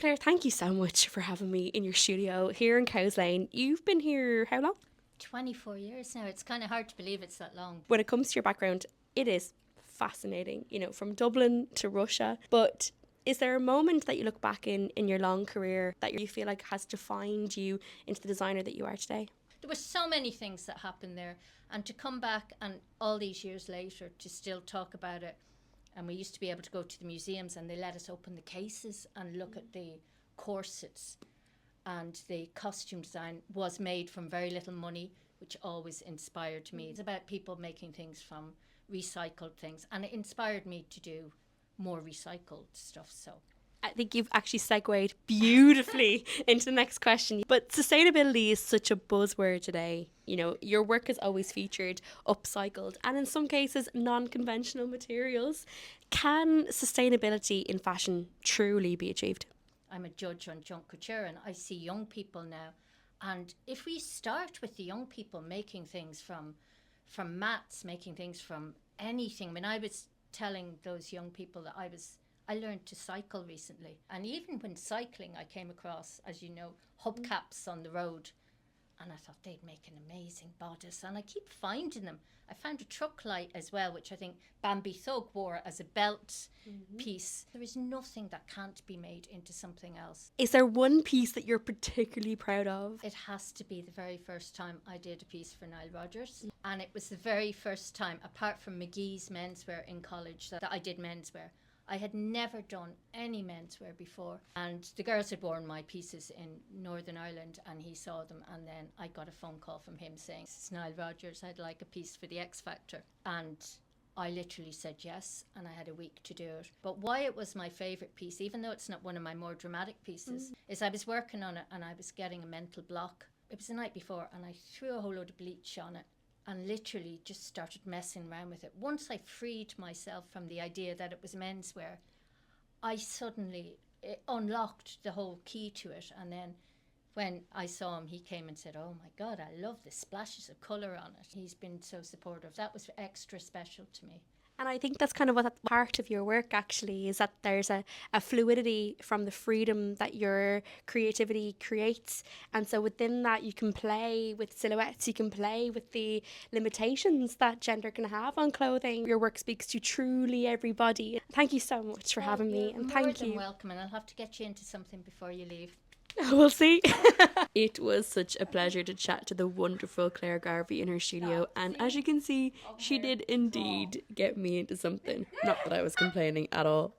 Claire, thank you so much for having me in your studio here in Cows Lane. You've been here how long? 24 years now. It's kind of hard to believe it's that long. When it comes to your background, it is fascinating, you know, from Dublin to Russia. But is there a moment that you look back in your long career that you feel like has defined you into the designer that you are today? There were so many things that happened there. And to come back and all these years later to still talk about it. And we used to be able to go to the museums and they let us open the cases and look at the corsets. And the costume design was made from very little money, which always inspired me. It's about people making things from recycled things. And it inspired me to do more recycled stuff. So I think you've actually segued beautifully into the next question. But sustainability is such a buzzword today. You know, your work is always featured upcycled and in some cases non-conventional materials. Can sustainability in fashion truly be achieved? I'm a judge on Junk Couture and I see young people now. And if we start with the young people making things from mats, making things from anything. I mean, I was telling those young people that I learned to cycle recently. And even when cycling, I came across, as you know, hubcaps on the road. And I thought they'd make an amazing bodice. And I keep finding them. I found a truck light as well, which I think Bambi Thug wore as a belt piece. There is nothing that can't be made into something else. Is there one piece that you're particularly proud of? It has to be the very first time I did a piece for Nile Rogers. And it was the very first time, apart from McGee's menswear in college, that I did menswear. I had never done any menswear before. And the girls had worn my pieces in Northern Ireland and he saw them. And then I got a phone call from him saying, "This is Nile Rogers, I'd like a piece for the X Factor." And I literally said yes, and I had a week to do it. But why it was my favourite piece, even though it's not one of my more dramatic pieces, is I was working on it and I was getting a mental block. It was the night before and I threw a whole load of bleach on it and literally just started messing around with it. Once I freed myself from the idea that it was menswear, I suddenly unlocked the whole key to it. And then when I saw him, he came and said, "Oh my God, I love the splashes of colour on it." He's been so supportive. That was extra special to me. And I think that's kind of what part of your work actually is, that there's a fluidity from the freedom that your creativity creates. And so within that, you can play with silhouettes, you can play with the limitations that gender can have on clothing. Your work speaks to truly everybody. Thank you so much for having me. And thank you. You're welcome, and I'll have to get you into something before you leave. We'll see. It was such a pleasure to chat to the wonderful Claire Garvey in her studio. And as you can see, she did indeed get me into something. Not that I was complaining at all.